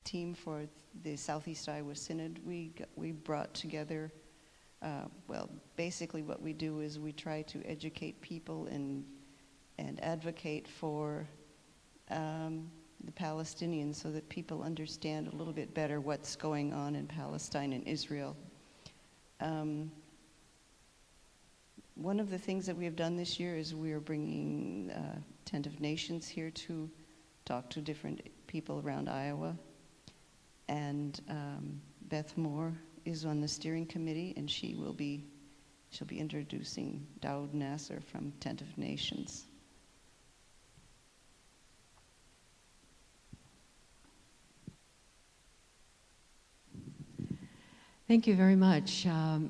team for the Southeast Iowa Synod, we brought together, basically what we do is we try to educate people and advocate for the Palestinians so that people understand a little bit better what's going on in Palestine and Israel. One of the things that we have done this year is we are bringing Tent of Nations here to talk to different people around Iowa. And Beth Moore is on the steering committee, and she'll be introducing Daoud Nassau from Tent of Nations. Thank you very much.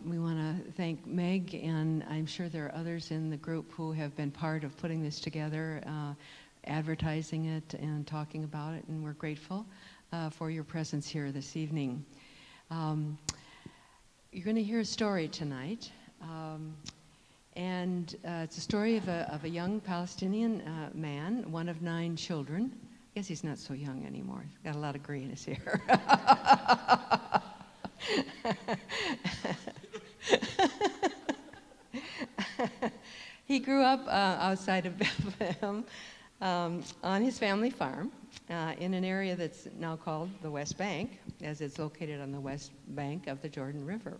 We want to thank Meg, and I'm sure there are others in the group who have been part of putting this together, advertising it and talking about it, and we're grateful for your presence here this evening. You're going to hear a story tonight, and it's a story of a young Palestinian man, one of 9 children. I guess he's not so young anymore. He's got a lot of gray in his hair. He grew up outside of Bethlehem on his family farm in an area that's now called the West Bank, as it's located on the west bank of the Jordan River.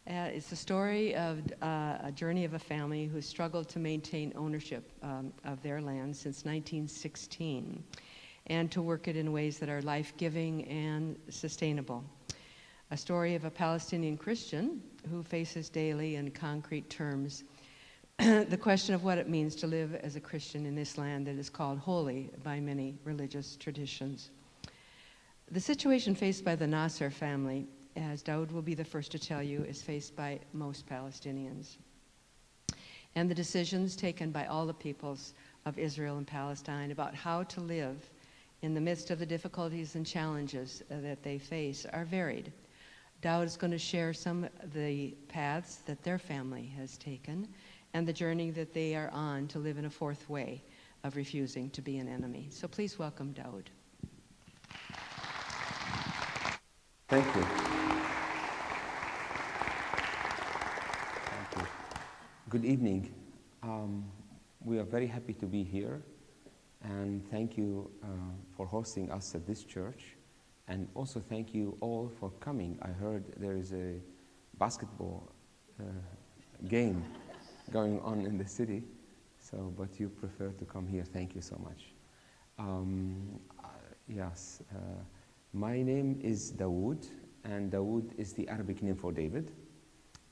It's the story of a journey of a family who struggled to maintain ownership of their land since 1916 and to work it in ways that are life-giving and sustainable. A story of a Palestinian Christian who faces daily in concrete terms the question of what it means to live as a Christian in this land that is called holy by many religious traditions. The situation faced by the Nassau family, as Daoud will be the first to tell you, is faced by most Palestinians. And the decisions taken by all the peoples of Israel and Palestine about how to live in the midst of the difficulties and challenges that they face are varied. Daoud is going to share some of the paths that their family has taken and the journey that they are on to live in a fourth way of refusing to be an enemy. So please welcome Daoud. Thank you. Thank you. Good evening. We are very happy to be here, and thank you for hosting us at this church. And also thank you all for coming. I heard there is a basketball game going on in the city, but you prefer to come here. Thank you so much. Yes, my name is Daoud, and Daoud is the Arabic name for David.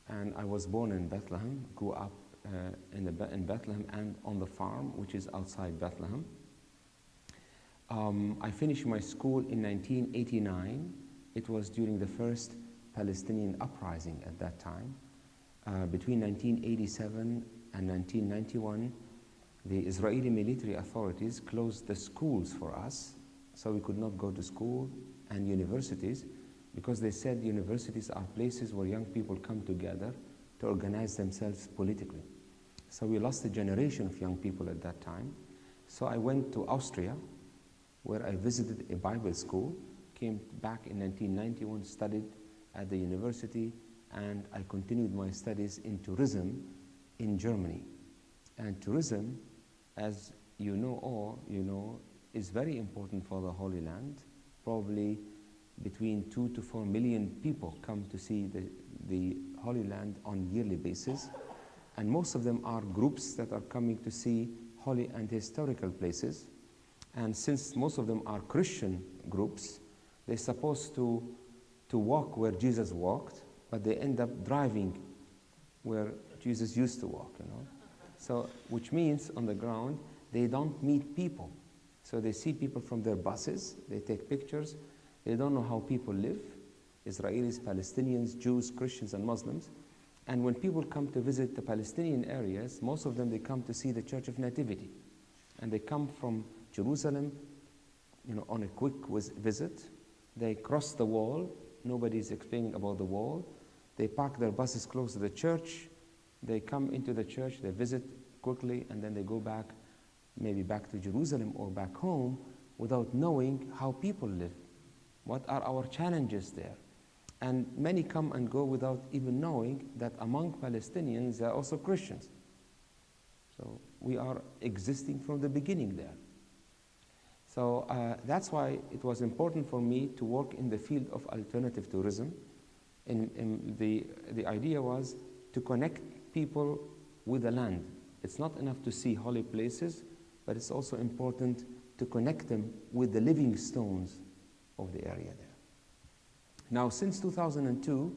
And I was born in Bethlehem, grew up in Bethlehem and on the farm, which is outside Bethlehem. I finished my school in 1989. It was during the first Palestinian uprising at that time. Between 1987 and 1991, the Israeli military authorities closed the schools for us, so we could not go to school, and universities, because they said universities are places where young people come together to organize themselves politically. So we lost a generation of young people at that time. So I went to Austria, where I visited a Bible school, came back in 1991, studied at the university, and I continued my studies in tourism in Germany. And tourism, as you know, is very important for the Holy Land. Probably between 2 to 4 million people come to see the Holy Land on a yearly basis. And most of them are groups that are coming to see holy and historical places. And since most of them are Christian groups, they're supposed to walk where Jesus walked, but they end up driving where Jesus used to walk, So, which means on the ground, they don't meet people. So they see people from their buses, they take pictures, they don't know how people live, Israelis, Palestinians, Jews, Christians, and Muslims. And when people come to visit the Palestinian areas, most of them, they come to see the Church of Nativity. And they come from Jerusalem, on a quick visit. They cross the wall. Nobody's explaining about the wall. They park their buses close to the church. They come into the church, they visit quickly, and then they go back, maybe back to Jerusalem or back home, without knowing how people live. What are our challenges there? And many come and go without even knowing that among Palestinians there are also Christians. So we are existing from the beginning there. So that's why it was important for me to work in the field of alternative tourism. The idea was to connect people with the land. It's not enough to see holy places, but it's also important to connect them with the living stones of the area there. Now, since 2002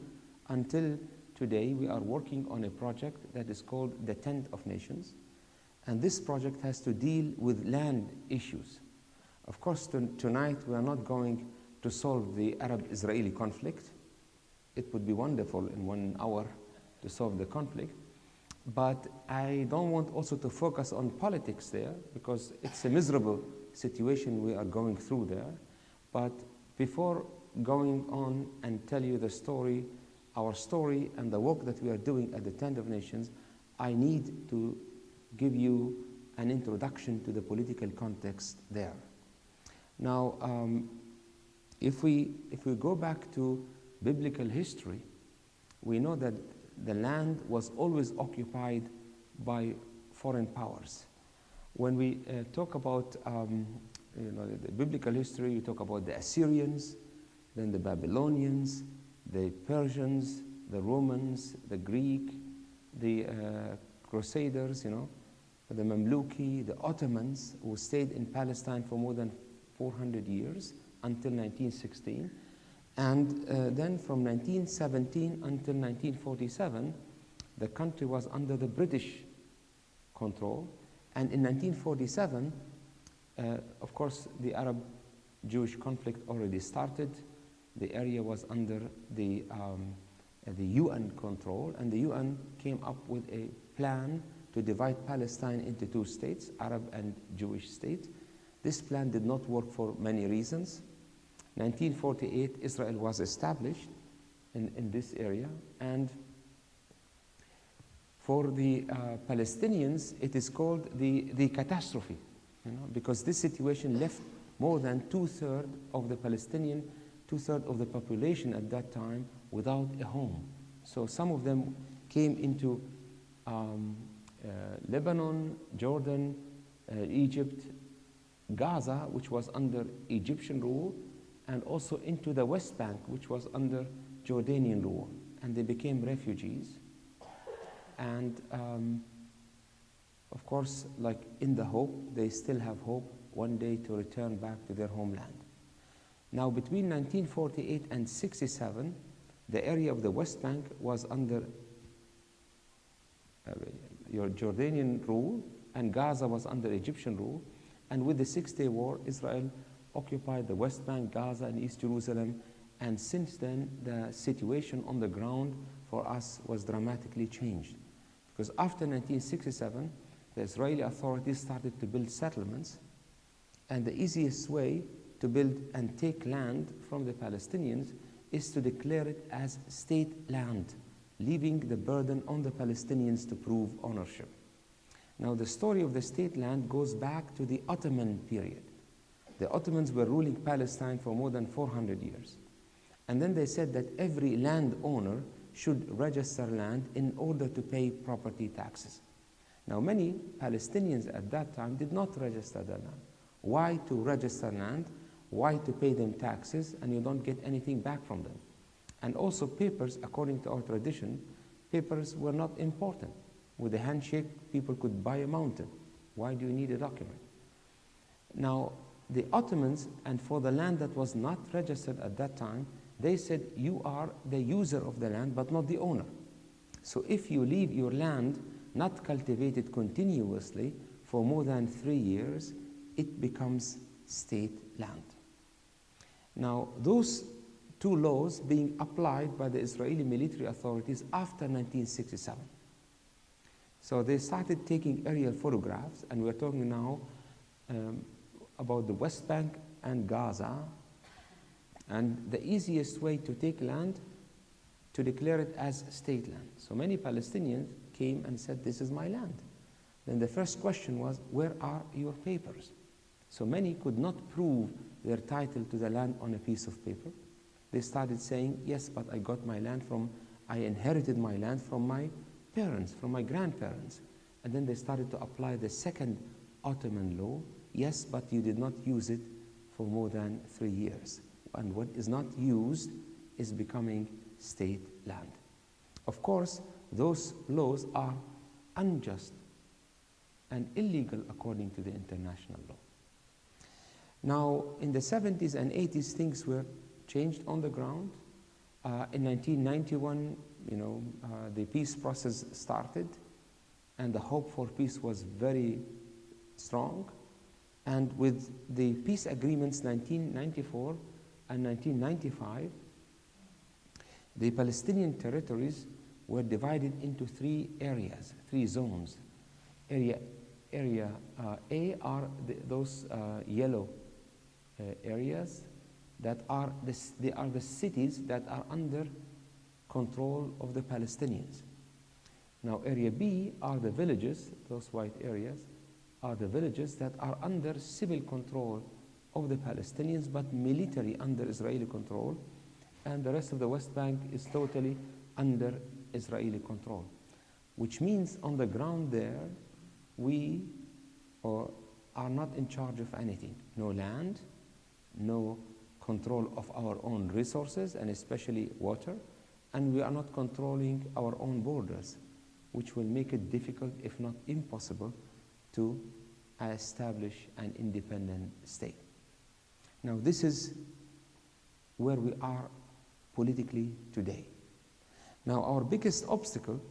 until today, we are working on a project that is called the Tent of Nations. And this project has to deal with land issues. Of course, tonight we are not going to solve the Arab-Israeli conflict. It would be wonderful in 1 hour to solve the conflict. But I don't want also to focus on politics there, because it's a miserable situation we are going through there. But before going on and tell you the story, our story and the work that we are doing at the Tent of Nations, I need to give you an introduction to the political context there. Now, if we go back to biblical history, we know that the land was always occupied by foreign powers. When we talk about the biblical history, we talk about the Assyrians, then the Babylonians, the Persians, the Romans, the Greek, the Crusaders, the Mamluki, the Ottomans, who stayed in Palestine for more than 400 years until 1916. And then from 1917 until 1947, the country was under the British control. And in 1947, of course, the Arab-Jewish conflict already started. The area was under the UN control, and the UN came up with a plan to divide Palestine into 2 states, Arab and Jewish state. This plan did not work for many reasons. 1948, Israel was established in this area, and for the Palestinians, it is called the catastrophe, because this situation left more than 2/3 of the Palestinian, 2/3 of the population at that time without a home. So some of them came into Lebanon, Jordan, Egypt, Gaza, which was under Egyptian rule, and also into the West Bank, which was under Jordanian rule. And they became refugees. And of course, like in the hope, they still have hope one day to return back to their homeland. Now, between 1948 and 1967, the area of the West Bank was under your Jordanian rule, and Gaza was under Egyptian rule. And with the 6-Day War, Israel occupied the West Bank, Gaza, and East Jerusalem. And since then, the situation on the ground for us was dramatically changed. Because after 1967, the Israeli authorities started to build settlements. And the easiest way to build and take land from the Palestinians is to declare it as state land, leaving the burden on the Palestinians to prove ownership. Now, the story of the state land goes back to the Ottoman period. The Ottomans were ruling Palestine for more than 400 years. And then they said that every landowner should register land in order to pay property taxes. Now, many Palestinians at that time did not register their land. Why to register land? Why to pay them taxes and you don't get anything back from them? And also papers, according to our tradition, papers were not important. With a handshake, people could buy a mountain. Why do you need a document? Now, the Ottomans, and for the land that was not registered at that time, they said, you are the user of the land, but not the owner. So if you leave your land not cultivated continuously for more than 3 years, it becomes state land. Now, those 2 laws being applied by the Israeli military authorities after 1967. So they started taking aerial photographs, and we're talking now about the West Bank and Gaza. And the easiest way to take land, to declare it as state land. So many Palestinians came and said, this is my land. Then the first question was, where are your papers? So many could not prove their title to the land on a piece of paper. They started saying, yes, but I inherited my land from my parents, from my grandparents. And then they started to apply the second Ottoman law. Yes, but you did not use it for more than 3 years. And what is not used is becoming state land. Of course, those laws are unjust and illegal according to the international law. Now, in the 70s and 80s, things were changed on the ground. In 1991, the peace process started, and the hope for peace was very strong. And with the peace agreements 1994 and 1995, the Palestinian territories were divided into 3 areas, 3 zones. Area A are those yellow areas that are the cities that are under control of the Palestinians. Now, Area B are the villages, those white areas, are the villages that are under civil control of the Palestinians, but military under Israeli control, and the rest of the West Bank is totally under Israeli control, which means on the ground there, we are not in charge of anything. No land, no control of our own resources, and especially water, and we are not controlling our own borders, which will make it difficult, if not impossible, to establish an independent state. Now, this is where we are politically today. Now, our biggest obstacle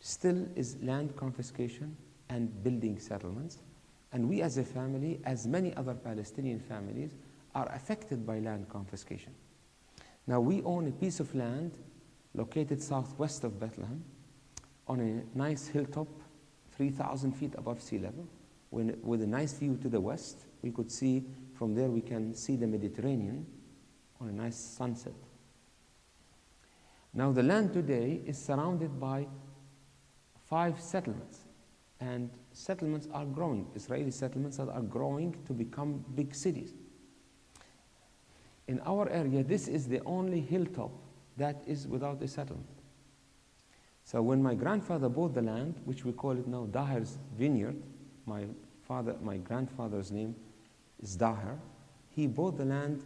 still is land confiscation and building settlements, and we as a family, as many other Palestinian families, are affected by land confiscation. Now, we own a piece of land located southwest of Bethlehem on a nice hilltop, 3,000 feet above sea level, with a nice view to the west. We could see, from there we can see the Mediterranean on a nice sunset. Now, the land today is surrounded by 5 settlements, and settlements are growing, Israeli settlements that are growing to become big cities. In our area, this is the only hilltop that is without a settlement. So when my grandfather bought the land, which we call it now Daher's Vineyard, my grandfather's name is Daher, he bought the land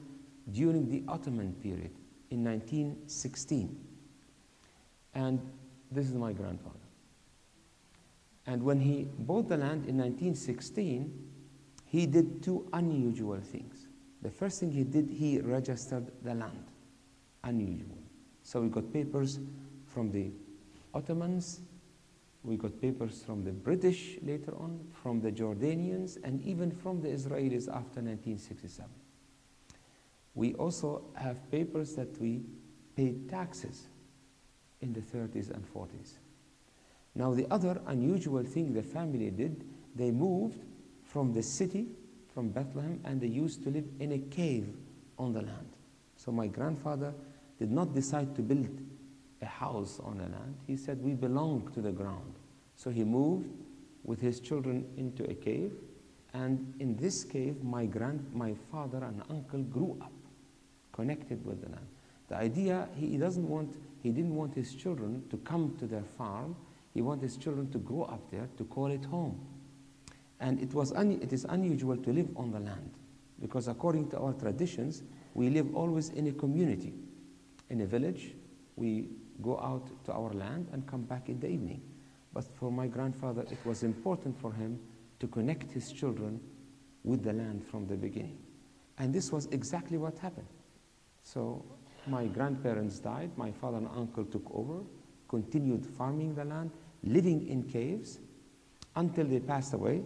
during the Ottoman period in 1916. And this is my grandfather. And when he bought the land in 1916, he did 2 unusual things. The first thing he did, he registered the land. Unusual. So we got papers from the Ottomans, we got papers from the British later on, from the Jordanians, and even from the Israelis after 1967. We also have papers that we paid taxes in the 30s and 40s. Now, the other unusual thing the family did, they moved from the city, from Bethlehem, and they used to live in a cave on the land. So my grandfather did not decide to build a house on the land. He said, we belong to the ground. So he moved with his children into a cave, and in this cave, my father and uncle grew up, connected with the land. The idea, he didn't want his children to come to their farm. He wanted his children to grow up there, to call it home. And it is unusual to live on the land, because according to our traditions, we live always in a community. In a village, we go out to our land and come back in the evening. But for my grandfather, it was important for him to connect his children with the land from the beginning. And this was exactly what happened. So my grandparents died, my father and uncle took over, continued farming the land, living in caves until they passed away.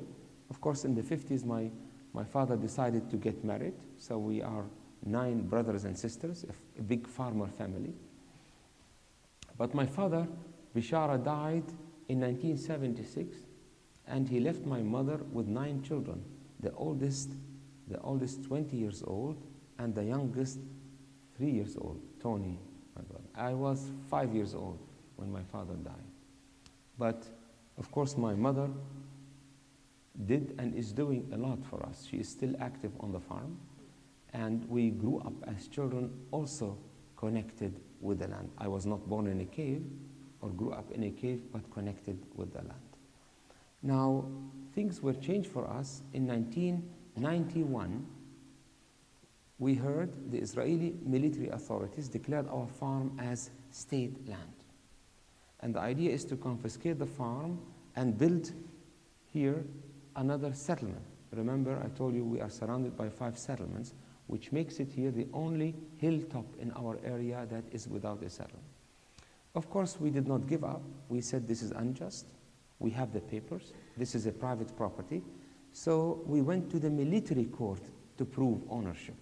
Of course, in the 50s, my father decided to get married. So we are 9 brothers and sisters, a big farmer family. But my father, Bishara, died in 1976, and he left my mother with 9 children. The oldest 20 years old, and the youngest 3 years old, Tony, my brother. I was 5 years old when my father died. But of course, my mother did and is doing a lot for us. She is still active on the farm, and we grew up as children also connected with the land. I was not born in a cave or grew up in a cave, but connected with the land. Now, things were changed for us in 1991. We heard the Israeli military authorities declared our farm as state land. And the idea is to confiscate the farm and build here another settlement. Remember, I told you we are surrounded by 5 settlements, which makes it here the only hilltop in our area that is without a settlement. Of course, we did not give up. We said this is unjust. We have the papers. This is a private property. So we went to the military court to prove ownership,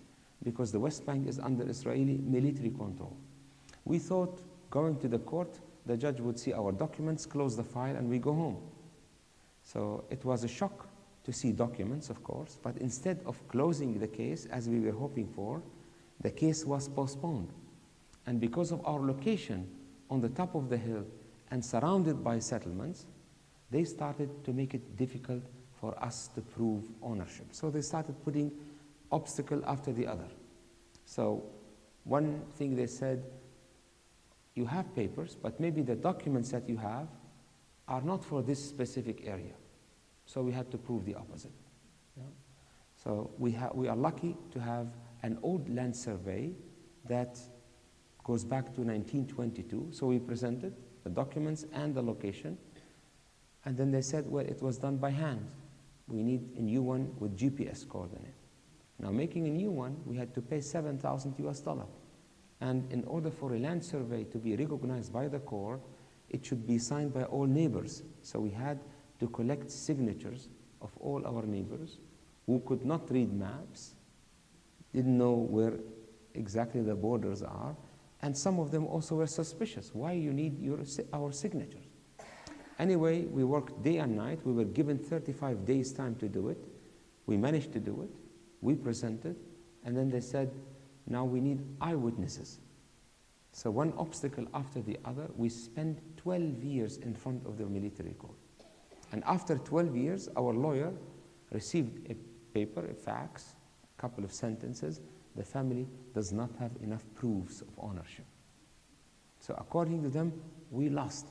because the West Bank is under Israeli military control. We thought going to the court, the judge would see our documents, close the file, and we go home. So it was a shock to see documents, of course, but instead of closing the case as we were hoping for, the case was postponed. And because of our location on the top of the hill and surrounded by settlements, they started to make it difficult for us to prove ownership. So they started putting obstacle after the other. So one thing they said, you have papers, but maybe the documents that you have are not for this specific area. So we had to prove the opposite. Yeah. So we are lucky to have an old land survey that goes back to 1922. So we presented the documents and the location. And then they said, well, it was done by hand. We need a new one with GPS coordinate. Now, making a new one, we had to pay $7,000. And in order for a land survey to be recognized by the court, it should be signed by all neighbors. So we had to collect signatures of all our neighbors who could not read maps, didn't know where exactly the borders are, and some of them also were suspicious. Why you need our signatures? Anyway, we worked day and night. We were given 35 days time to do it. We managed to do it. We presented, and then they said, now we need eyewitnesses. So one obstacle after the other. We spent 12 years in front of the military court. And after 12 years, our lawyer received a paper, a fax, a couple of sentences. The family does not have enough proofs of ownership. So according to them, we lost.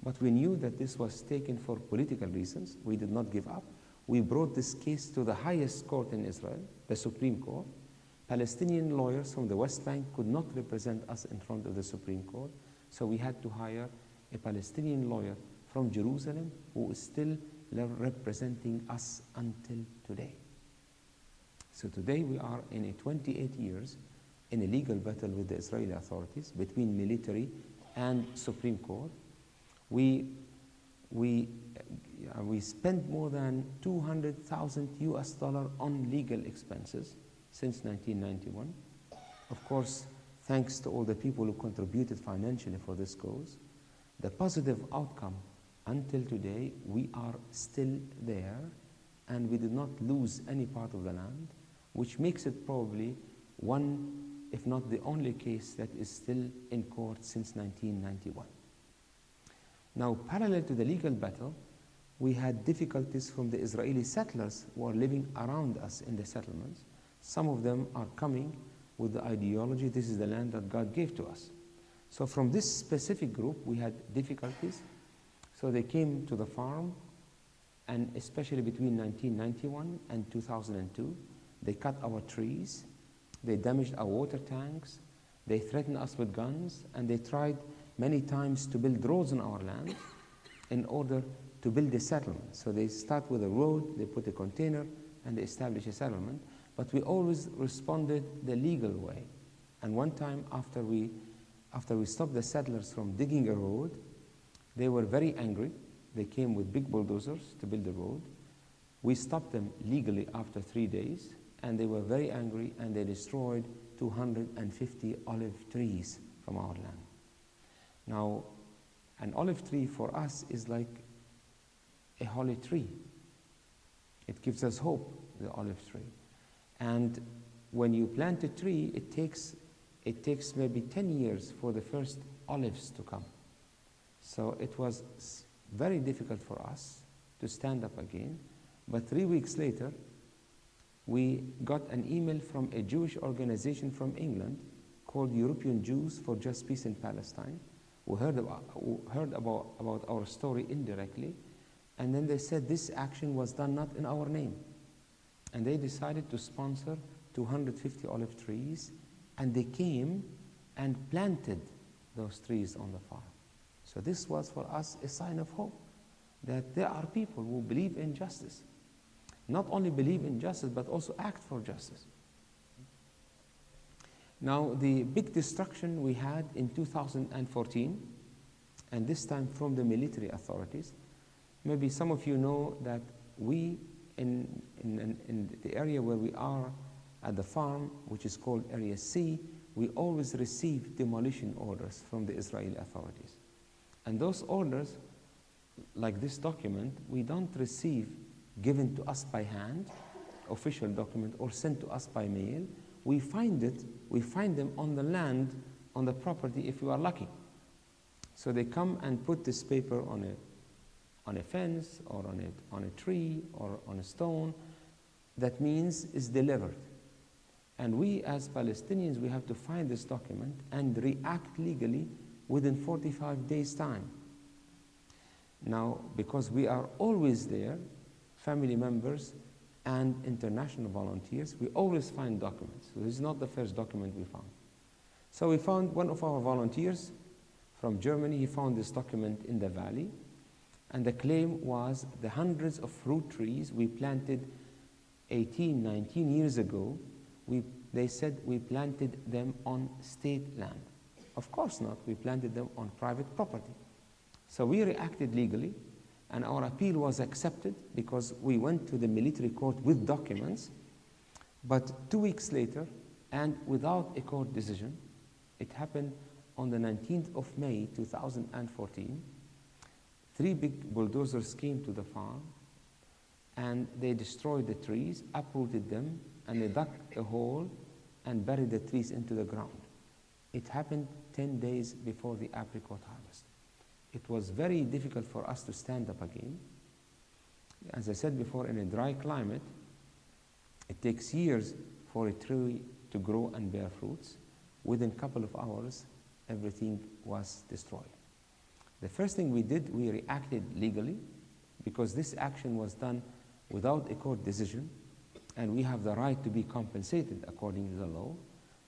But we knew that this was taken for political reasons. We did not give up. We brought this case to the highest court in Israel, the Supreme Court. Palestinian lawyers from the West Bank could not represent us in front of the Supreme Court, so we had to hire a Palestinian lawyer from Jerusalem who is still representing us until today. So today we are in a 28 years in a legal battle with the Israeli authorities between military and Supreme Court. We spent more than $200,000 on legal expenses since 1991. Of course, thanks to all the people who contributed financially for this cause. The positive outcome until today, we are still there, and we did not lose any part of the land, which makes it probably one, if not the only case that is still in court since 1991. Now, parallel to the legal battle, we had difficulties from the Israeli settlers who are living around us in the settlements. Some of them are coming with the ideology, this is the land that God gave to us. So from this specific group, we had difficulties. So they came to the farm, and especially between 1991 and 2002, they cut our trees, they damaged our water tanks, they threatened us with guns, and they tried many times to build roads on our land in order to build a settlement. So they start with a road, they put a container, and they establish a settlement. But we always responded the legal way. And one time after we stopped the settlers from digging a road, they were very angry. They came with big bulldozers to build the road. We stopped them legally after 3 days, and they were very angry, and they destroyed 250 olive trees from our land. Now, an olive tree for us is like a holy tree. It gives us hope, the olive tree. And when you plant a tree, it takes maybe 10 years for the first olives to come. So it was very difficult for us to stand up again. But 3 weeks later, we got an email from a Jewish organization from England called European Jews for Just Peace in Palestine, who heard about our story indirectly, and then they said this action was done not in our name. And they decided to sponsor 250 olive trees, and they came and planted those trees on the farm. So this was for us a sign of hope, that there are people who believe in justice. Not only believe in justice, but also act for justice. Now, the big destruction we had in 2014, and this time from the military authorities, maybe some of you know that we, in the area where we are at the farm, which is called Area C, we always receive demolition orders from the Israeli authorities. And those orders, like this document, we don't receive given to us by hand, official document, or sent to us by mail. We find them on the land, on the property, if you are lucky. So they come and put this paper on a fence, or on a tree, or on a stone. That means it's delivered. And we as Palestinians, we have to find this document and react legally within 45 days' time. Now, because we are always there, family members and international volunteers, we always find documents. So this is not the first document we found. So we found one of our volunteers from Germany. He found this document in the valley, and the claim was the hundreds of fruit trees we planted 18, 19 years ago, they said we planted them on state land. Of course not, we planted them on private property. So we reacted legally, and our appeal was accepted because we went to the military court with documents. But 2 weeks later, and without a court decision, it happened on the 19th of May 2014, 3 big bulldozers came to the farm, and they destroyed the trees, uprooted them, and they dug a hole and buried the trees into the ground. It happened 10 days before the apricot harvest. It was very difficult for us to stand up again. As I said before, in a dry climate, it takes years for a tree to grow and bear fruits. Within a couple of hours, everything was destroyed. The first thing we did, we reacted legally, because this action was done without a court decision, and we have the right to be compensated according to the law.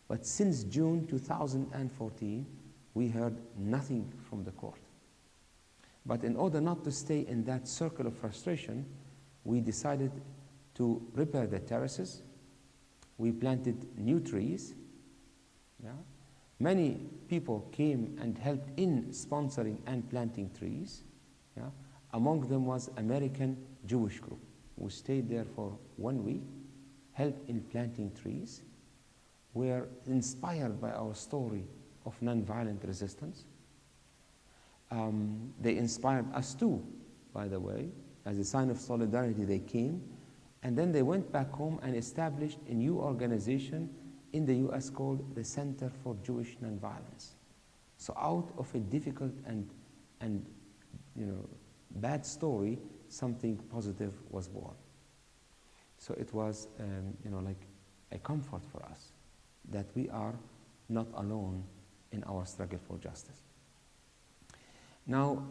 But since June 2014, we heard nothing from the court. But in order not to stay in that circle of frustration, we decided to repair the terraces. We planted new trees. Yeah? Many people came and helped in sponsoring and planting trees. Yeah? Among them was American Jewish group, who stayed there for 1 week, helped in planting trees, were inspired by our story of nonviolent resistance. They inspired us too, by the way. As a sign of solidarity, they came, and then they went back home and established a new organization in the US called the Center for Jewish Nonviolence. So out of a difficult and bad story, something positive was born. So it was like a comfort for us that we are not alone in our struggle for justice. Now,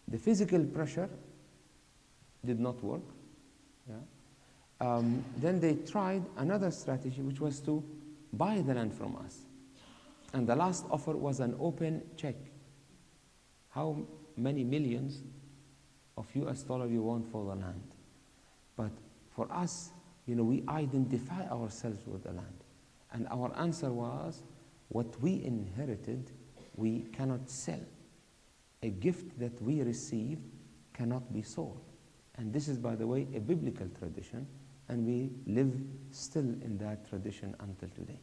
the physical pressure did not work. Yeah? Then they tried another strategy, which was to buy the land from us. And the last offer was an open check. How many millions of US dollars you want for the land? But for us, we identify ourselves with the land. And our answer was, what we inherited, we cannot sell. A gift that we received cannot be sold. And this is, by the way, a biblical tradition, and we live still in that tradition until today.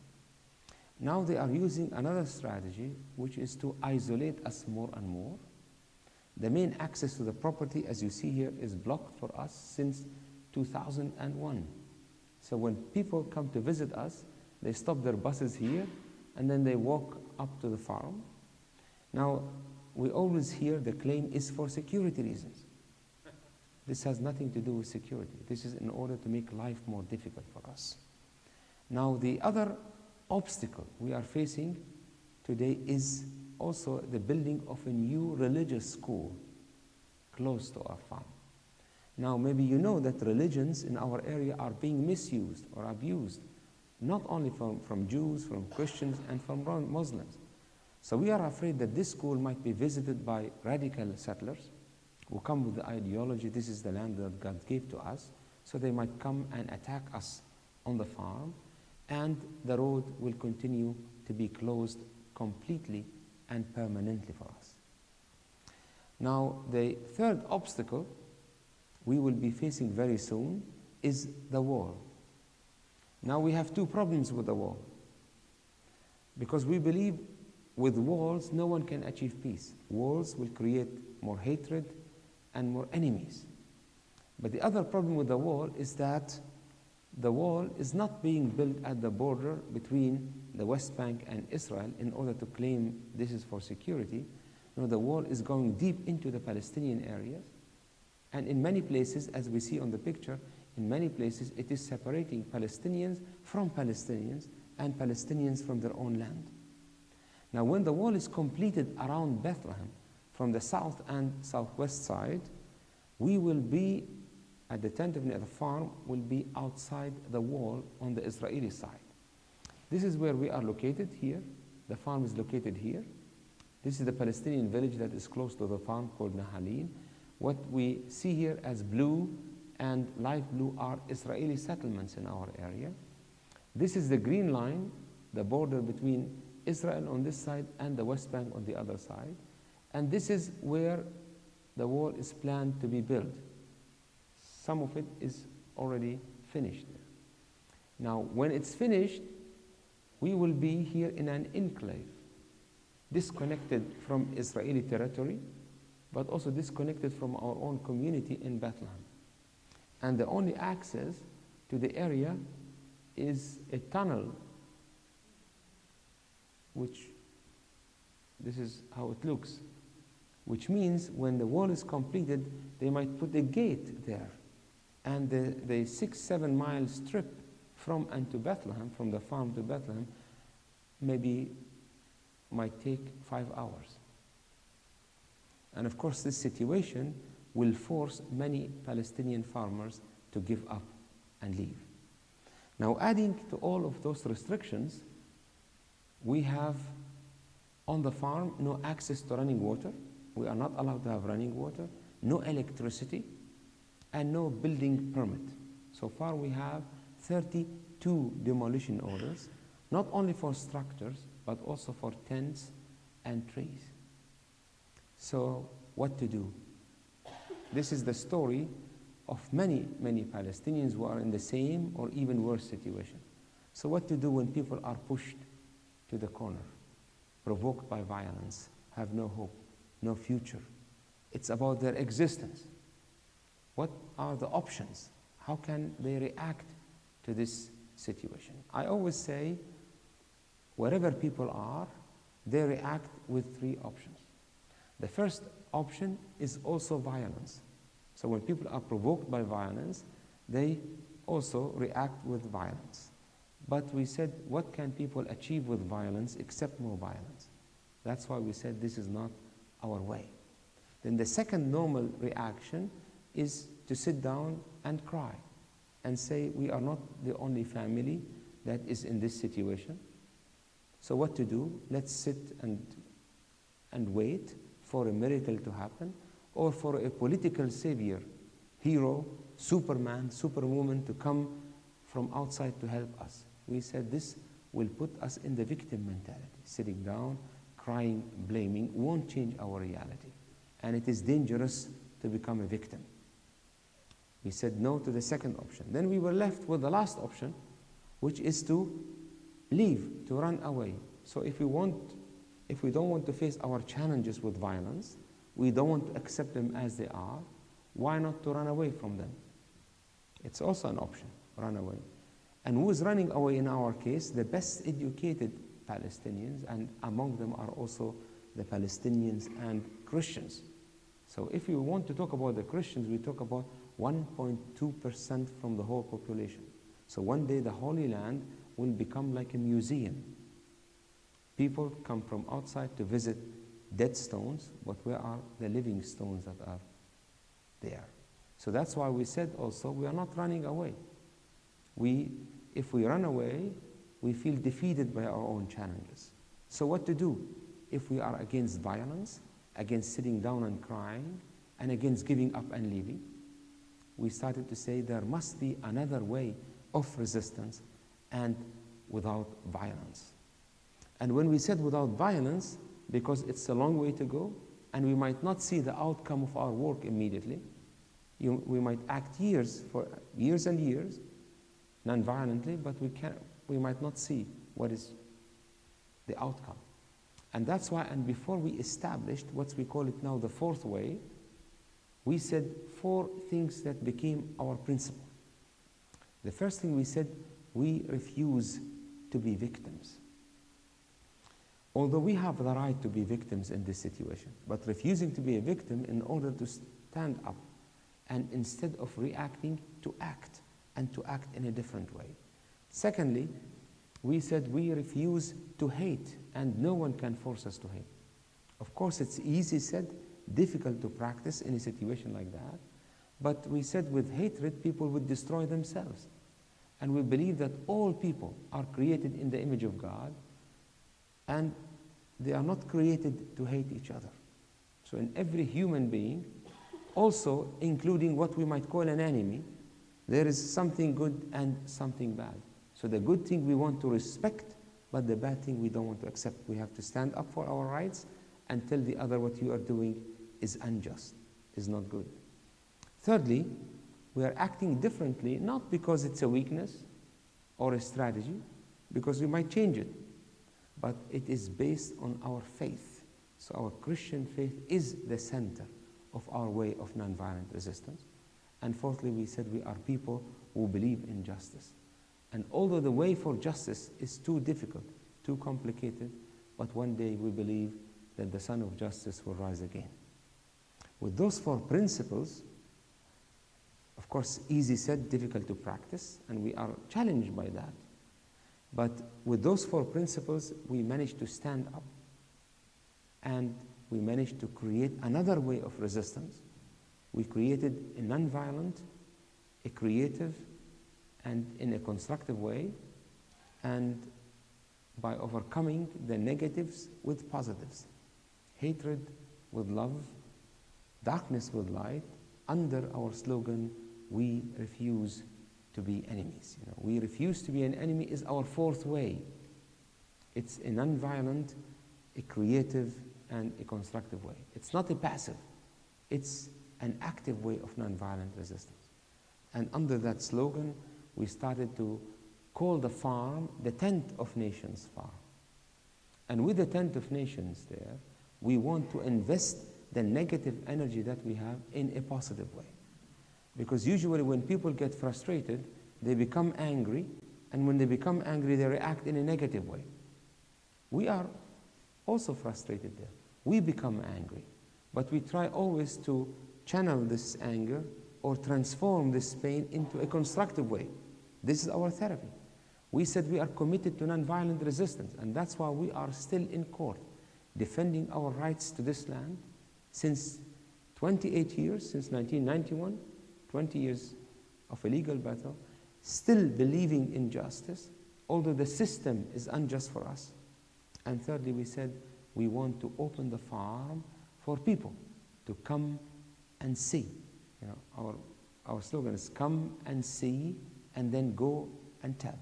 Now they are using another strategy, which is to isolate us more and more. The main access to the property, as you see here, is blocked for us since 2001. So when people come to visit us, they stop their buses here, and then they walk up to the farm. Now, we always hear the claim is for security reasons. This has nothing to do with security. This is in order to make life more difficult for us. Now, the other obstacle we are facing today is also the building of a new religious school close to our farm. Now, maybe you know that religions in our area are being misused or abused, not only from Jews, from Christians, and from Muslims. So we are afraid that this school might be visited by radical settlers who come with the ideology, this is the land that God gave to us, so they might come and attack us on the farm, and the road will continue to be closed completely and permanently for us. Now, the third obstacle we will be facing very soon is the wall. Now, we have two problems with the wall, because we believe with walls no one can achieve peace. Walls will create more hatred and more enemies. But the other problem with the wall is that the wall is not being built at the border between the West Bank and Israel in order to claim this is for security. No, the wall is going deep into the Palestinian areas. And in many places, as we see on the picture, in many places it is separating Palestinians from Palestinians and Palestinians from their own land. Now, when the wall is completed around Bethlehem, from the south and southwest side, we will be at the tent of the farm will be outside the wall on the Israeli side. This is where we are located here. The farm is located here. This is the Palestinian village that is close to the farm called Nahalin. What we see here as blue and light blue are Israeli settlements in our area. This is the green line, the border between Israel on this side and the West Bank on the other side. And this is where the wall is planned to be built. Some of it is already finished. Now, when it's finished, we will be here in an enclave, disconnected from Israeli territory, but also disconnected from our own community in Bethlehem. And the only access to the area is a tunnel, which this is how it looks, which means when the wall is completed, they might put a gate there. And the 6-7 mile strip from and to Bethlehem, from the farm to Bethlehem, maybe might take 5 hours. And of course, this situation will force many Palestinian farmers to give up and leave. Now, adding to all of those restrictions, we have on the farm no access to running water. We are not allowed to have running water, no electricity, and no building permit. So far, we have 32 demolition orders, not only for structures, but also for tents and trees. So, what to do? This is the story of many, many Palestinians who are in the same or even worse situation. So, what to do when people are pushed to the corner, provoked by violence, have no hope, no future? It's about their existence. What are the options? How can they react to this situation? I always say, wherever people are, they react with 3 options. The first option is also violence. So when people are provoked by violence, they also react with violence. But we said, what can people achieve with violence except more violence? That's why we said this is not our way. Then the second normal reaction is to sit down and cry and say, we are not the only family that is in this situation. So what to do? Let's sit and wait for a miracle to happen, or for a political savior, hero, Superman, superwoman to come from outside to help us. We said this will put us in the victim mentality. Sitting down, crying, blaming won't change our reality. And it is dangerous to become a victim. We said no to the second option. Then we were left with the last option, which is to leave, to run away. So if we don't want to face our challenges with violence, we don't want to accept them as they are, why not to run away from them? It's also an option, run away. And who is running away in our case? The best educated Palestinians, and among them are also the Palestinians and Christians. So if we want to talk about the Christians, we talk about 1.2% from the whole population. So one day the Holy Land will become like a museum. People come from outside to visit dead stones, but where are the living stones that are there? So that's why we said also we are not running away. If we run away, we feel defeated by our own challenges. So what to do if we are against violence, against sitting down and crying, and against giving up and leaving? We started to say there must be another way of resistance and without violence. And when we said without violence, because it's a long way to go, and we might not see the outcome of our work immediately, we might act for years and years, non-violently, but we might not see what is the outcome. And that's why, and before we established what we call it now the fourth way, we said 4 things that became our principle. The first thing we said, we refuse to be victims. Although we have the right to be victims in this situation, but refusing to be a victim in order to stand up and instead of reacting, to act, and to act in a different way. Secondly, we said we refuse to hate, and no one can force us to hate. Of course, it's easy said, difficult to practice in a situation like that, but we said with hatred, people would destroy themselves. And we believe that all people are created in the image of God, and they are not created to hate each other. So in every human being, also including what we might call an enemy, there is something good and something bad. So the good thing we want to respect, but the bad thing we don't want to accept. We have to stand up for our rights and tell the other what you are doing is unjust, is not good. Thirdly, we are acting differently, not because it's a weakness or a strategy, because we might change it, but it is based on our faith. So our Christian faith is the center of our way of nonviolent resistance. And fourthly, we said we are people who believe in justice. And although the way for justice is too difficult, too complicated, but one day we believe that the Son of Justice will rise again. With those 4 principles, of course, easy said, difficult to practice, and we are challenged by that. But with those 4 principles, we managed to stand up, and we managed to create another way of resistance. We created a non-violent, a creative, and in a constructive way, and by overcoming the negatives with positives, hatred with love, darkness with light, under our slogan, we refuse to be enemies. We refuse to be an enemy is our 4th way. It's a non-violent, a creative, and a constructive way. It's not a passive. It's an active way of nonviolent resistance. And under that slogan, we started to call the farm the Tent of Nations Farm. And with the Tent of Nations there, we want to invest the negative energy that we have in a positive way. Because usually when people get frustrated, they become angry, and when they become angry, they react in a negative way. We are also frustrated there. We become angry, but we try always to channel this anger or transform this pain into a constructive way. This is our therapy. We said we are committed to nonviolent resistance, and that's why we are still in court, defending our rights to this land since 28 years, since 1991, 20 years of a legal battle, still believing in justice, although the system is unjust for us. And thirdly, we said we want to open the farm for people to come and see. Our slogan is come and see and then go and tell.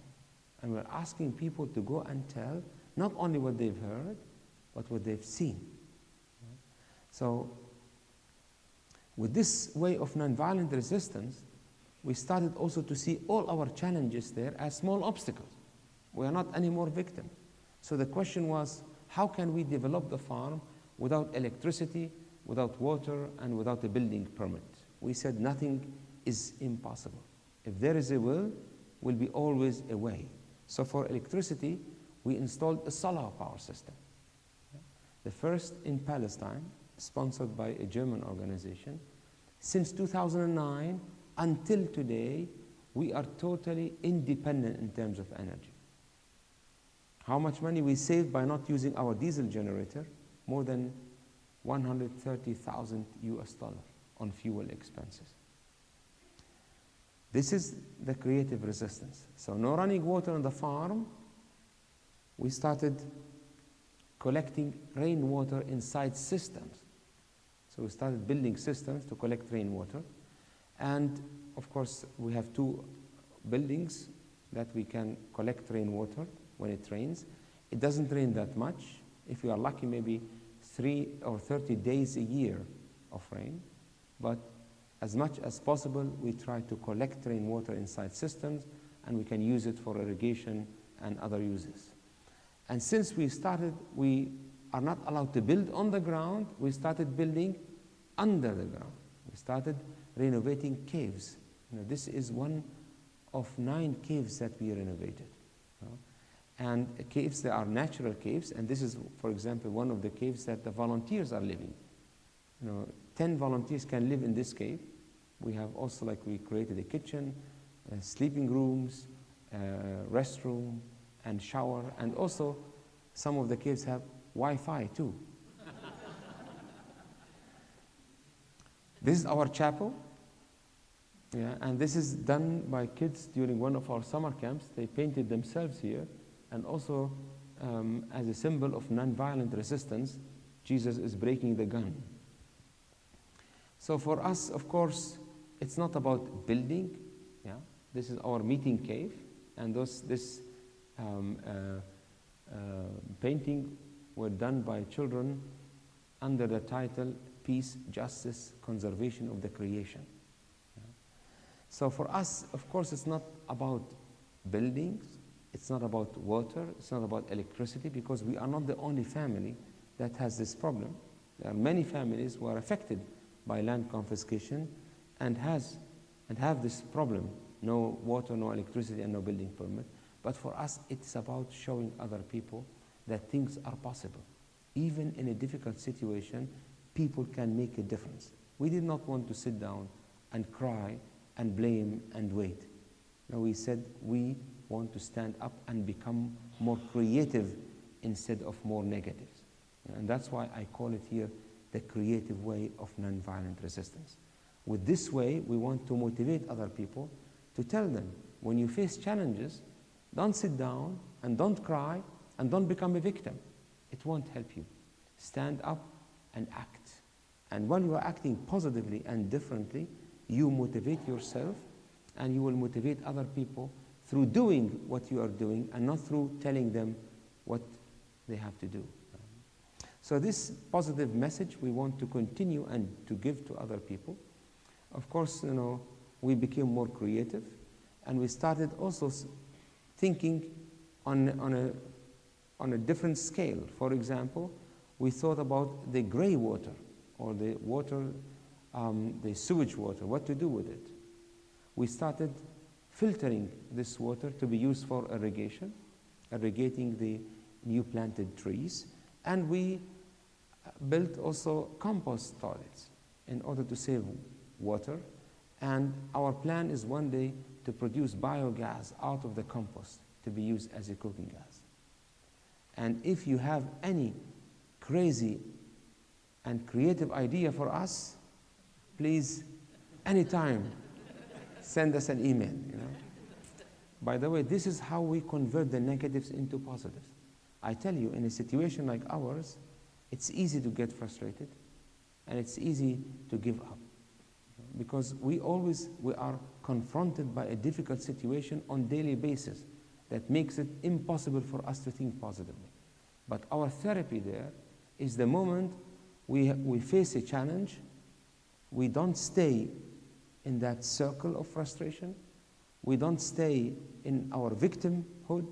And we're asking people to go and tell not only what they've heard, but what they've seen. So with this way of nonviolent resistance, we started also to see all our challenges there as small obstacles. We are not anymore victims. So the question was, how can we develop the farm without electricity, without water, and without a building permit? We said nothing is impossible. If there is a will be always a way. So for electricity, we installed a solar power system. The first in Palestine, sponsored by a German organization. Since 2009 until today, we are totally independent in terms of energy. How much money we save by not using our diesel generator? More than 130,000 US dollars on fuel expenses. This is the creative resistance. So no running water on the farm. We started collecting rainwater inside systems. So we started building systems to collect rainwater. And of course, we have 2 buildings that we can collect rainwater when it rains. It doesn't rain that much. If you are lucky, maybe 3 or 30 days a year of rain. But as much as possible, we try to collect rainwater inside systems, and we can use it for irrigation and other uses. And since we started, we are not allowed to build on the ground. We started building under the ground. We started renovating caves. This is one of 9 caves that we renovated. And caves, they are natural caves, and this is, for example, one of the caves that the volunteers are living. 10 volunteers can live in this cave. We have also, we created a kitchen, sleeping rooms, restroom, and shower, and also some of the caves have Wi-Fi too. This is our chapel, and this is done by kids during one of our summer camps. They painted themselves here, and also as a symbol of nonviolent resistance, Jesus is breaking the gun. So for us, of course, it's not about building. This is our meeting cave, and this painting were done by children under the title Peace, Justice, Conservation of the Creation. So for us, of course, it's not about buildings, it's not about water, it's not about electricity, because we are not the only family that has this problem. There are many families who are affected by land confiscation and have this problem: no water, no electricity, and no building permit. But for us, it's about showing other people that things are possible. Even in a difficult situation, people can make a difference. We did not want to sit down and cry and blame and wait. No, we said we want to stand up and become more creative instead of more negative. And that's why I call it here the creative way of nonviolent resistance. With this way, we want to motivate other people to tell them, when you face challenges, don't sit down and don't cry and don't become a victim. It won't help you. Stand up and act. And when you are acting positively and differently, you motivate yourself, and you will motivate other people through doing what you are doing and not through telling them what they have to do. So this positive message we want to continue and to give to other people. Of course, we became more creative, and we started also thinking on a different scale. For example, we thought about the gray water, or the water, the sewage water, what to do with it. We started filtering this water to be used for irrigation, irrigating the new planted trees, and we built also compost toilets in order to save water. And our plan is one day to produce biogas out of the compost to be used as a cooking gas. And if you have any crazy and creative idea for us, please, anytime, send us an email. By the way, this is how we convert the negatives into positives. I tell you, in a situation like ours, it's easy to get frustrated, and it's easy to give up, because we are confronted by a difficult situation on a daily basis that makes it impossible for us to think positively. But our therapy there is the moment we face a challenge, we don't stay in that circle of frustration, we don't stay in our victimhood,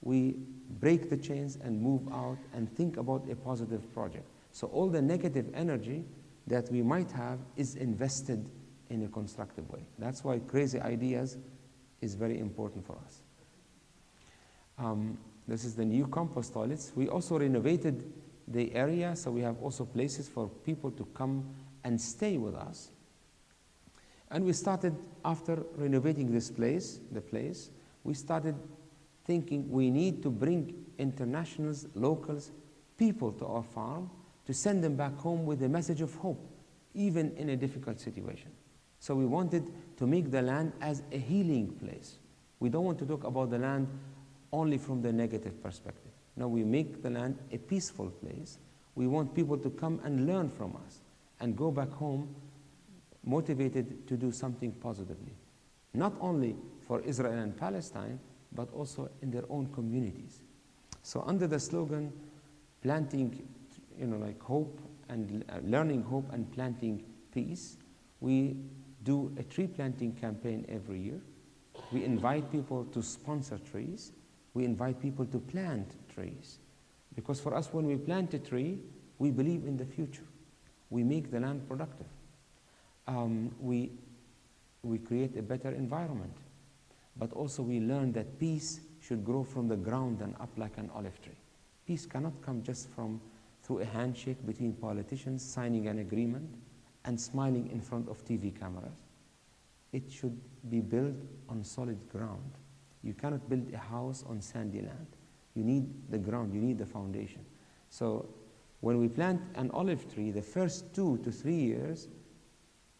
we break the chains and move out and think about a positive project. So all the negative energy that we might have is invested in a constructive way. That's why crazy ideas is very important for us. This is the new compost toilets. We also renovated the area, so we have also places for people to come and stay with us. And we started, after renovating the place, we started thinking we need to bring internationals, locals, people to our farm to send them back home with a message of hope, even in a difficult situation. So we wanted to make the land as a healing place. We don't want to talk about the land only from the negative perspective. No, we make the land a peaceful place. We want people to come and learn from us and go back home motivated to do something positively, not only for Israel and Palestine, but also in their own communities. So under the slogan, planting, like hope and learning hope and planting peace, we do a tree planting campaign every year. We invite people to sponsor trees. We invite people to plant trees. Because for us, when we plant a tree, we believe in the future. We make the land productive. We create a better environment. But also we learn that peace should grow from the ground and up like an olive tree. Peace cannot come just through a handshake between politicians, signing an agreement, and smiling in front of TV cameras. It should be built on solid ground. You cannot build a house on sandy land. You need the ground, you need the foundation. So when we plant an olive tree, the first 2 to 3 years,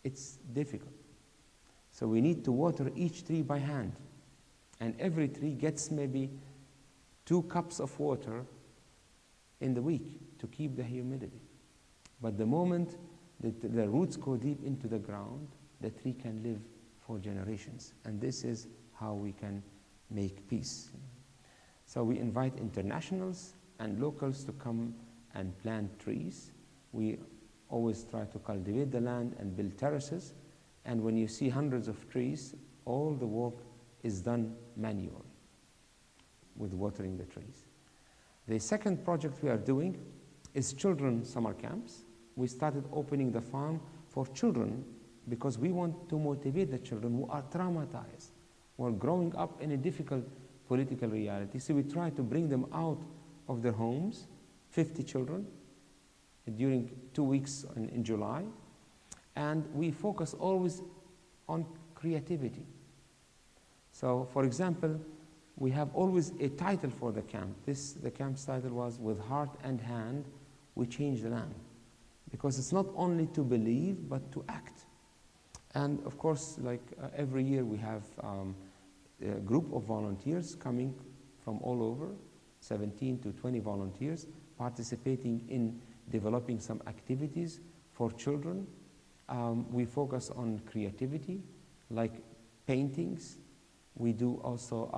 it's difficult. So we need to water each tree by hand. And every tree gets maybe 2 cups of water in the week to keep the humidity. But the moment that the roots go deep into the ground, the tree can live for generations. And this is how we can make peace. So we invite internationals and locals to come and plant trees. We always try to cultivate the land and build terraces. And when you see hundreds of trees, all the work is done manually with watering the trees. The second project we are doing is children summer camps. We started opening the farm for children because we want to motivate the children who are traumatized, who are growing up in a difficult political reality. So we try to bring them out of their homes, 50 children, during 2 weeks in July. And we focus always on creativity. So, for example, we have always a title for the camp. The camp's title was, "With Heart and Hand, We Change the Land." Because it's not only to believe, but to act. And of course, every year we have a group of volunteers coming from all over, 17 to 20 volunteers, participating in developing some activities for children. We focus on creativity, like paintings. We do also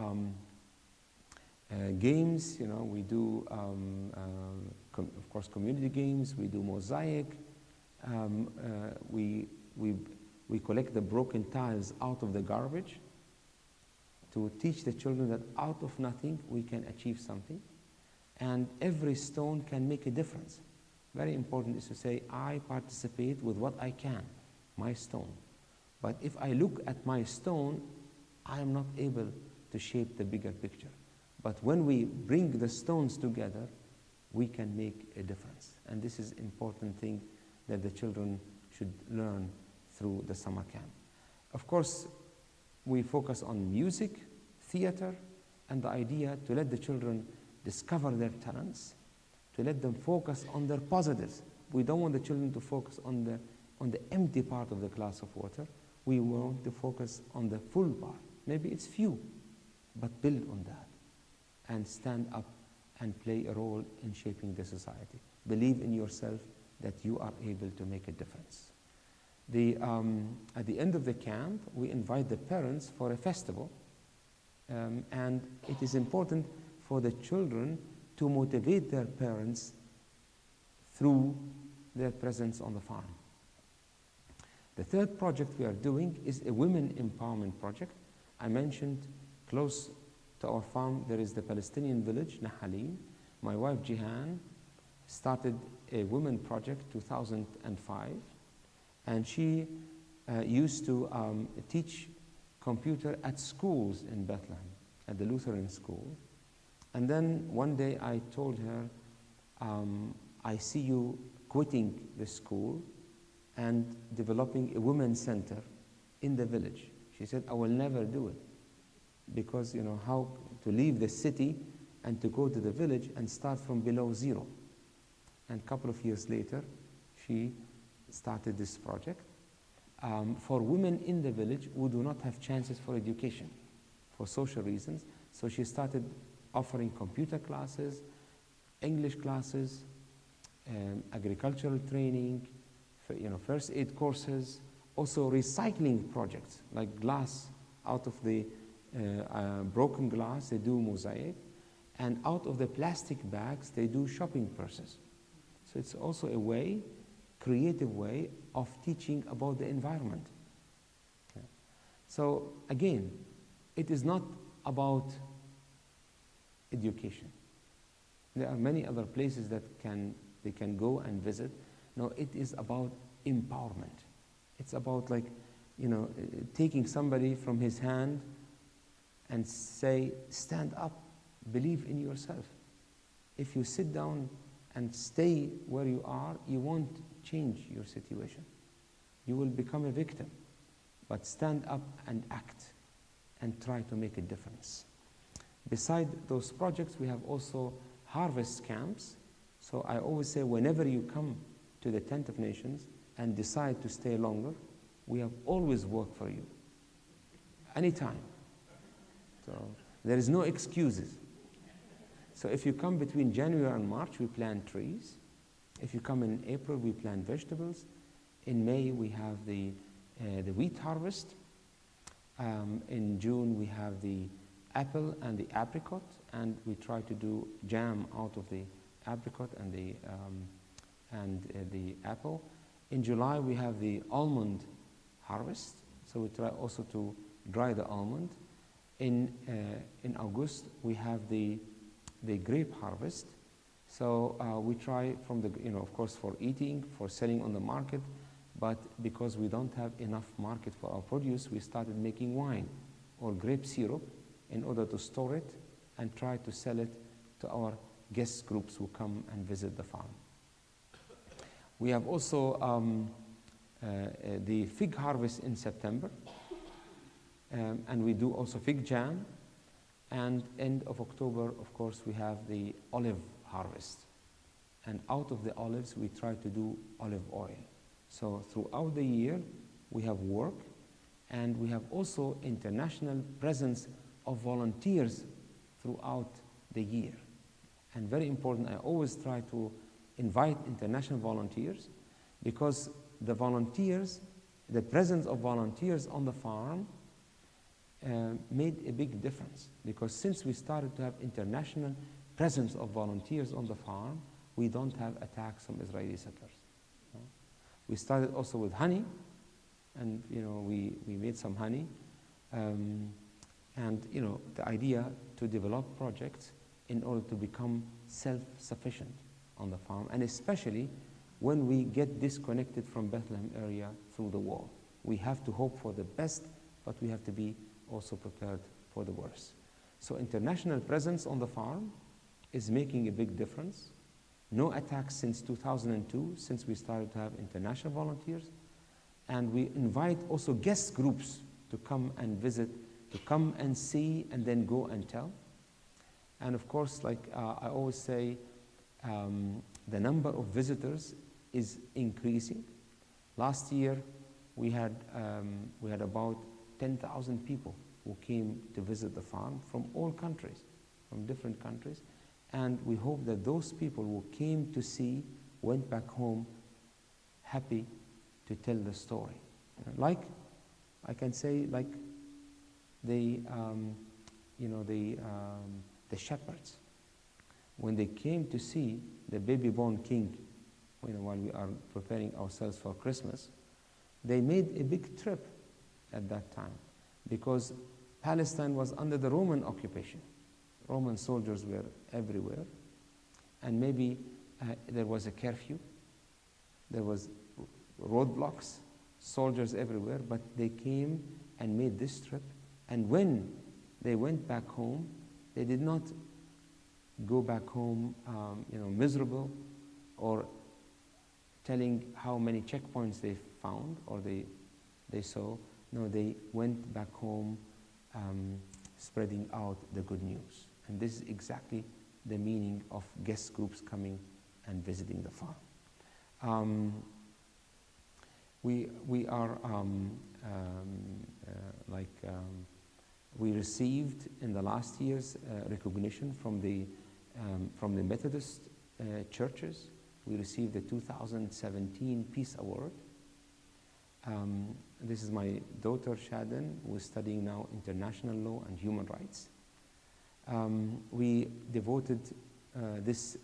games, we do, of course, community games. We do mosaic. We collect the broken tiles out of the garbage to teach the children that out of nothing we can achieve something. And every stone can make a difference. Very important is to say, I participate with what I can, my stone. But if I look at my stone, I am not able to shape the bigger picture. But when we bring the stones together, we can make a difference. And this is an important thing that the children should learn through the summer camp. Of course, we focus on music, theater, and the idea to let the children discover their talents, to let them focus on their positives. We don't want the children to focus on the empty part of the glass of water. We want to focus on the full part. Maybe it's few, but build on that and stand up and play a role in shaping the society. Believe in yourself that you are able to make a difference. At the end of the camp, we invite the parents for a festival, and it is important for the children to motivate their parents through their presence on the farm. The third project we are doing is a women empowerment project. I mentioned close to our farm there is the Palestinian village, Nahalim. My wife Jihan started a women project 2005, and she used to teach computer at schools in Bethlehem, at the Lutheran school. And then one day I told her, I see you quitting the school and developing a women's center in the village. She said, I will never do it because, how to leave the city and to go to the village and start from below zero. And a couple of years later, she started this project for women in the village who do not have chances for education for social reasons. So she started offering computer classes, English classes, agricultural training, first aid courses, also recycling projects like glass. Out of the broken glass, they do mosaic, and out of the plastic bags, they do shopping purses. So it's also a way, creative way of teaching about the environment. Okay. So again, it is not about education. There are many other places that they can go and visit. No, it is about empowerment. It's about taking somebody from his hand and say, stand up, believe in yourself. If you sit down and stay where you are, you won't change your situation. You will become a victim. But stand up and act and try to make a difference. Beside those projects, we have also harvest camps. So I always say, whenever you come to the Tent of Nations and decide to stay longer, we have always work for you, anytime. So there is no excuses. So if you come between January and March, we plant trees. If you come in April, we plant vegetables. In May, we have the wheat harvest. In June, we have the apple and the apricot, and we try to do jam out of the apricot and the apple. In July, we have the almond harvest, so we try also to dry the almond. In August, we have the grape harvest. So we try from the, of course, for eating, for selling on the market, but because we don't have enough market for our produce, we started making wine or grape syrup in order to store it and try to sell it to our guest groups who come and visit the farm. We have also the fig harvest in September, and we do also fig jam. And end of October, of course, we have the olive harvest. And out of the olives, we try to do olive oil. So throughout the year, we have work, and we have also international presence of volunteers throughout the year. And very important, I always try to invite international volunteers, because the volunteers, the presence of volunteers on the farm made a big difference. Because since we started to have international presence of volunteers on the farm, we don't have attacks from Israeli settlers. We started also with honey, and we made some honey, and the idea to develop projects in order to become self-sufficient on the farm, and especially when we get disconnected from Bethlehem area through the war. We have to hope for the best, but we have to be also prepared for the worst. So international presence on the farm is making a big difference. No attacks since 2002, since we started to have international volunteers. And we invite also guest groups to come and visit, to come and see, and then go and tell. And of course, like I always say, the number of visitors is increasing. Last year, we had about 10,000 people who came to visit the farm from all countries, from different countries. And we hope that those people who came to see went back home happy to tell the story. Like, I can say, like the shepherds, when they came to see the baby-born king, while we are preparing ourselves for Christmas, they made a big trip at that time, because Palestine was under the Roman occupation. Roman soldiers were everywhere, and maybe there was a curfew, there was roadblocks, soldiers everywhere, but they came and made this trip. And when they went back home, they did not go back home miserable or telling how many checkpoints they found or they saw. No, they went back home spreading out the good news. And this is exactly the meaning of guest groups coming and visiting the farm. We are we received in the last year's recognition from the Methodist churches. We received the 2017 Peace Award. This is my daughter Shaden, who is studying now international law and human rights. We devoted this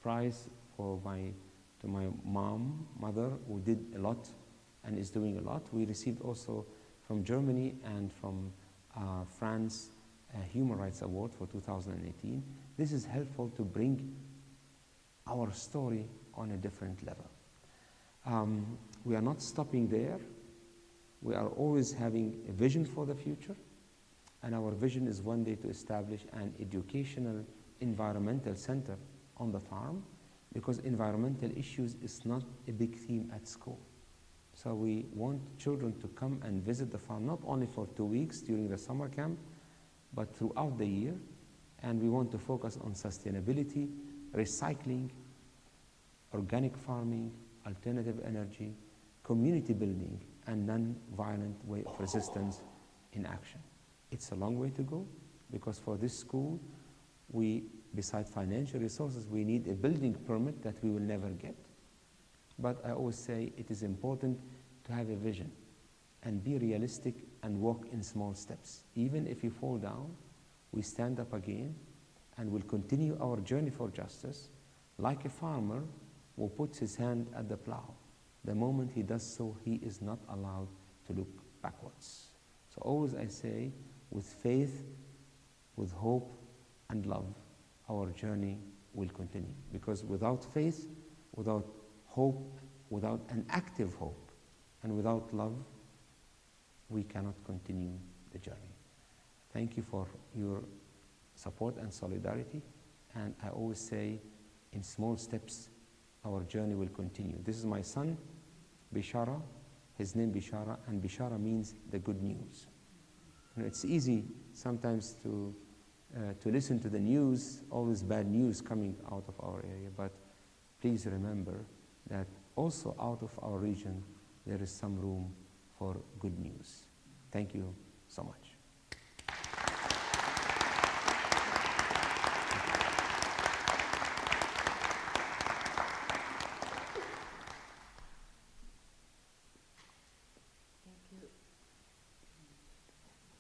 prize to my mother, who did a lot and is doing a lot. We received also from Germany and from France a Human Rights Award for 2018. This is helpful to bring our story on a different level. We are not stopping there. We are always having a vision for the future, and our vision is one day to establish an educational environmental center on the farm, because environmental issues is not a big theme at school. So we want children to come and visit the farm, not only for 2 weeks during the summer camp, but throughout the year. And we want to focus on sustainability, recycling, organic farming, alternative energy, community building, and non-violent way of resistance in action. It's a long way to go, because for this school, besides financial resources, we need a building permit that we will never get. But I always say it is important to have a vision and be realistic and walk in small steps. Even if you fall down, we stand up again and will continue our journey for justice, like a farmer who puts his hand at the plow. The moment he does so, he is not allowed to look backwards. So always I say, with faith, with hope and love, our journey will continue. Because without faith, without hope, without an active hope, and without love, we cannot continue the journey. Thank you for your support and solidarity. And I always say, in small steps, our journey will continue. This is my son, Bishara, his name Bishara, and Bishara means the good news. You know, it's easy sometimes to listen to the news, always bad news coming out of our area, but please remember that also out of our region, there is some room for good news. Thank you so much.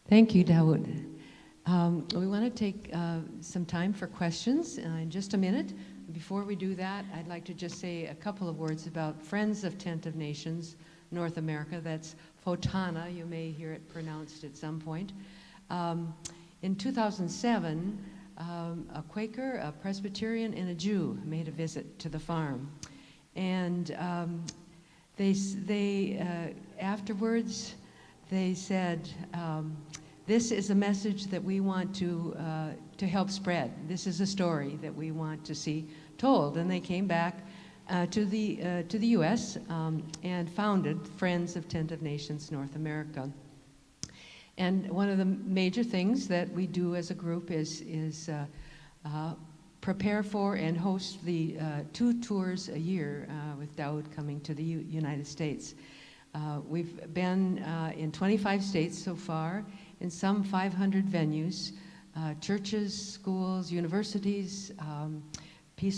Thank you, Daoud. We want to take some time for questions in just a minute. Before we do that, I'd like to just say a couple of words about Friends of Tent of Nations, North America. That's FOTANA. You may hear it pronounced at some point. In 2007, a Quaker, a Presbyterian, and a Jew made a visit to the farm. And afterwards, they said, this is a message that we want to help spread. This is a story that we want to see told. And they came back to the U.S. And founded Friends of Tent of Nations North America. And one of the major things that we do as a group is prepare for and host the 2 tours a year with Daoud coming to the United States. We've been in 25 states so far, in some 500 venues, churches, schools, universities,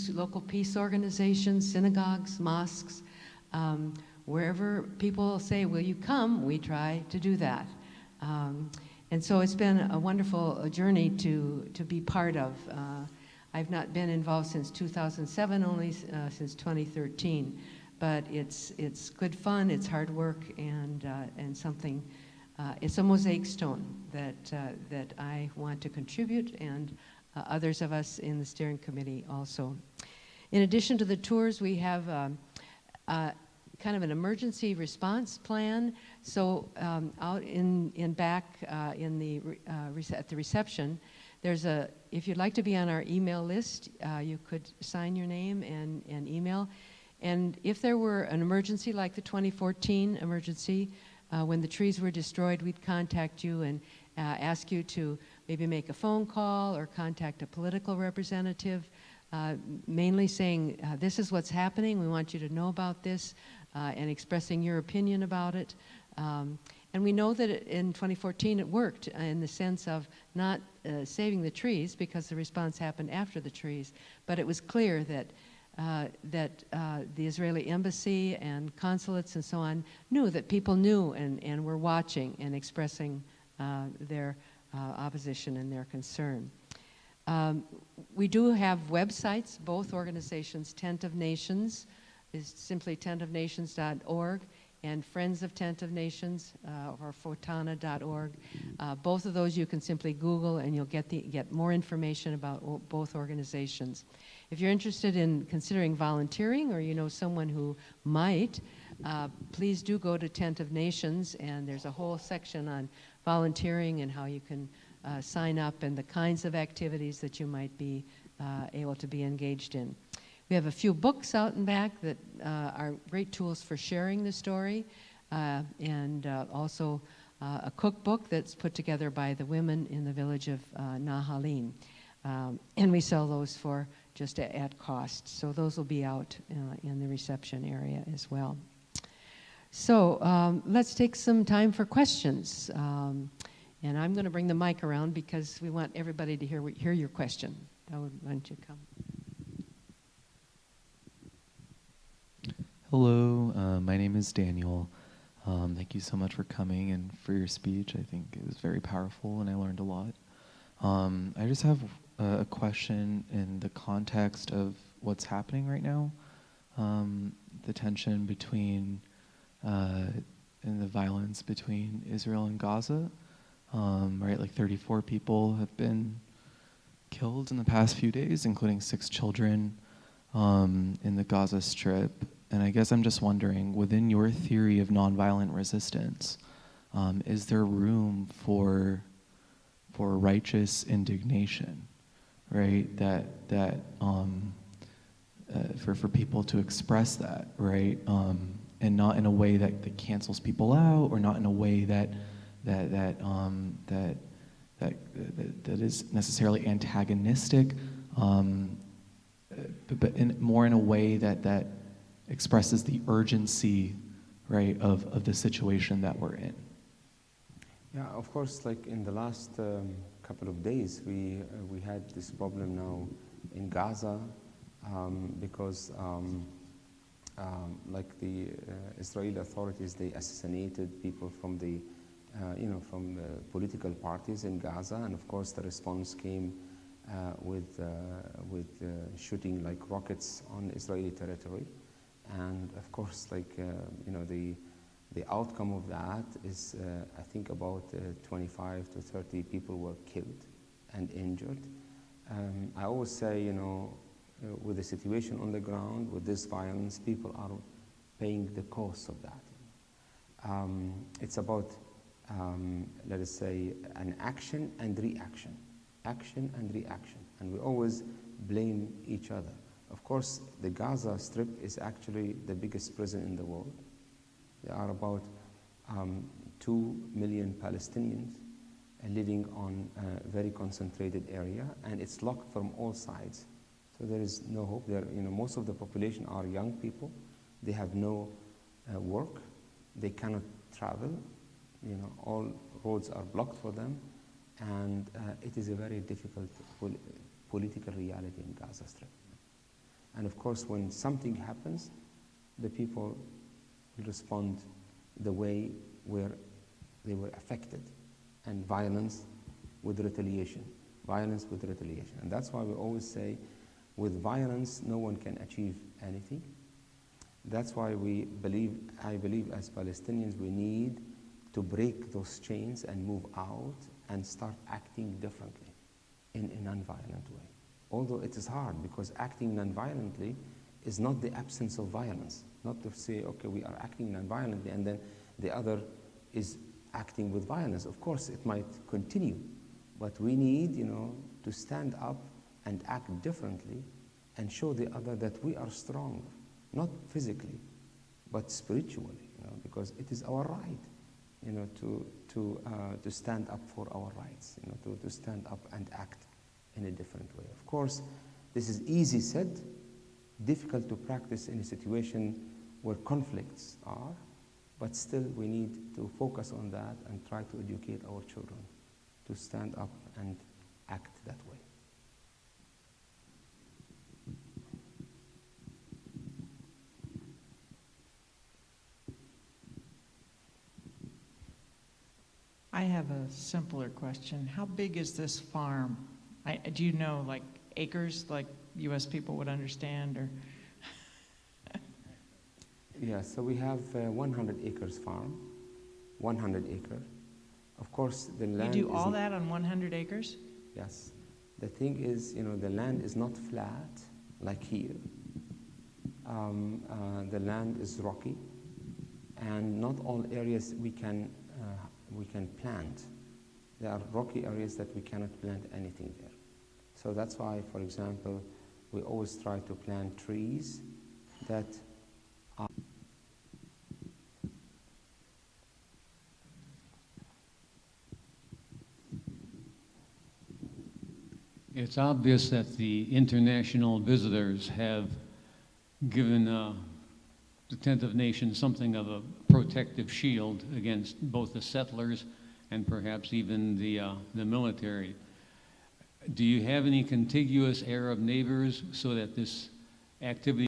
local peace organizations, synagogues, mosques. Wherever people say, will you come, we try to do that. And so it's been a wonderful journey to be part of. I've not been involved since 2007, only since 2013. But it's good fun, it's hard work, and something. It's a mosaic stone that I want to contribute, and others of us in the steering committee also. In addition to the tours, we have kind of an emergency response plan. So out in back at the reception, If you'd like to be on our email list, you could sign your name and email. And if there were an emergency like the 2014 emergency, when the trees were destroyed, we'd contact you and ask you to maybe make a phone call or contact a political representative, mainly saying, this is what's happening, we want you to know about this, and expressing your opinion about it. And we know that in 2014 it worked in the sense of not saving the trees, because the response happened after the trees, but it was clear that the Israeli embassy and consulates and so on knew that people knew and were watching and expressing their opposition and their concern. We do have websites, both organizations. Tent of Nations is simply tentofnations.org, and Friends of Tent of Nations, or fotana.org. Both of those you can simply Google, and you'll get more information about both organizations. If you're interested in considering volunteering, or you know someone who might, please do go to Tent of Nations, and there's a whole section on volunteering and how you can sign up and the kinds of activities that you might be able to be engaged in. We have a few books out and back that are great tools for sharing the story, and also a cookbook that's put together by the women in the village of Nahalin. And we sell those for just at cost. So those will be out in the reception area as well. So let's take some time for questions. And I'm going to bring the mic around because we want everybody to hear your question. Daoud, why don't you come? Hello, my name is Daniel. Thank you so much for coming and for your speech. I think it was very powerful and I learned a lot. I just have a question in the context of what's happening right now. The tension between and the violence between Israel and Gaza. Right, like 34 people have been killed in the past few days, including 6 children in the Gaza Strip. And I guess I'm just wondering, within your theory of nonviolent resistance, is there room for righteous indignation, right? For people to express that, right? And not in a way that cancels people out, or not in a way that is necessarily antagonistic, but more in a way that expresses the urgency, right, of the situation that we're in. Yeah, of course, like in the last couple of days, we had this problem now in Gaza because like the Israeli authorities, they assassinated people from the from the political parties in Gaza, and of course the response came with shooting like rockets on Israeli territory. And of course, like the outcome of that is, I think about 25 to 30 people were killed and injured. I always say, with the situation on the ground, with this violence, people are paying the cost of that. It's about, let us say, an action and reaction, and we always blame each other. Of course, the Gaza Strip is actually the biggest prison in the world. There are about 2 million Palestinians living on a very concentrated area, and it's locked from all sides. So there is no hope. There, most of the population are young people. They have no work. They cannot travel. All roads are blocked for them, and it is a very difficult political reality in Gaza Strip. And of course, when something happens, the people will respond the way where they were affected, and violence with retaliation. And that's why we always say, with violence, no one can achieve anything. That's why I believe as Palestinians, we need to break those chains and move out and start acting differently in a non-violent way. Although it is hard, because acting non-violently is not the absence of violence. Not to say, okay, we are acting non-violently and then the other is acting with violence. Of course, it might continue, but we need, to stand up and act differently and show the other that we are strong, not physically, but spiritually, because it is our right, to stand up for our rights, to stand up and act in a different way. Of course, this is easy said, difficult to practice in a situation where conflicts are, but still we need to focus on that and try to educate our children to stand up and act that way. I have a simpler question. How big is this farm? Do you know, like, acres, like U.S. people would understand, or? Yeah, so we have 100 acres farm, 100 acre. Of course, the land You do all that on 100 acres? Yes. The thing is, the land is not flat like here. The land is rocky, and not all areas we can plant. There are rocky areas that we cannot plant anything there. So that's why, for example, we always try to plant trees that are It's obvious that the international visitors have given the Tenth of Nations something of a protective shield against both the settlers and perhaps even the military. Do you have any contiguous Arab neighbors so that this activity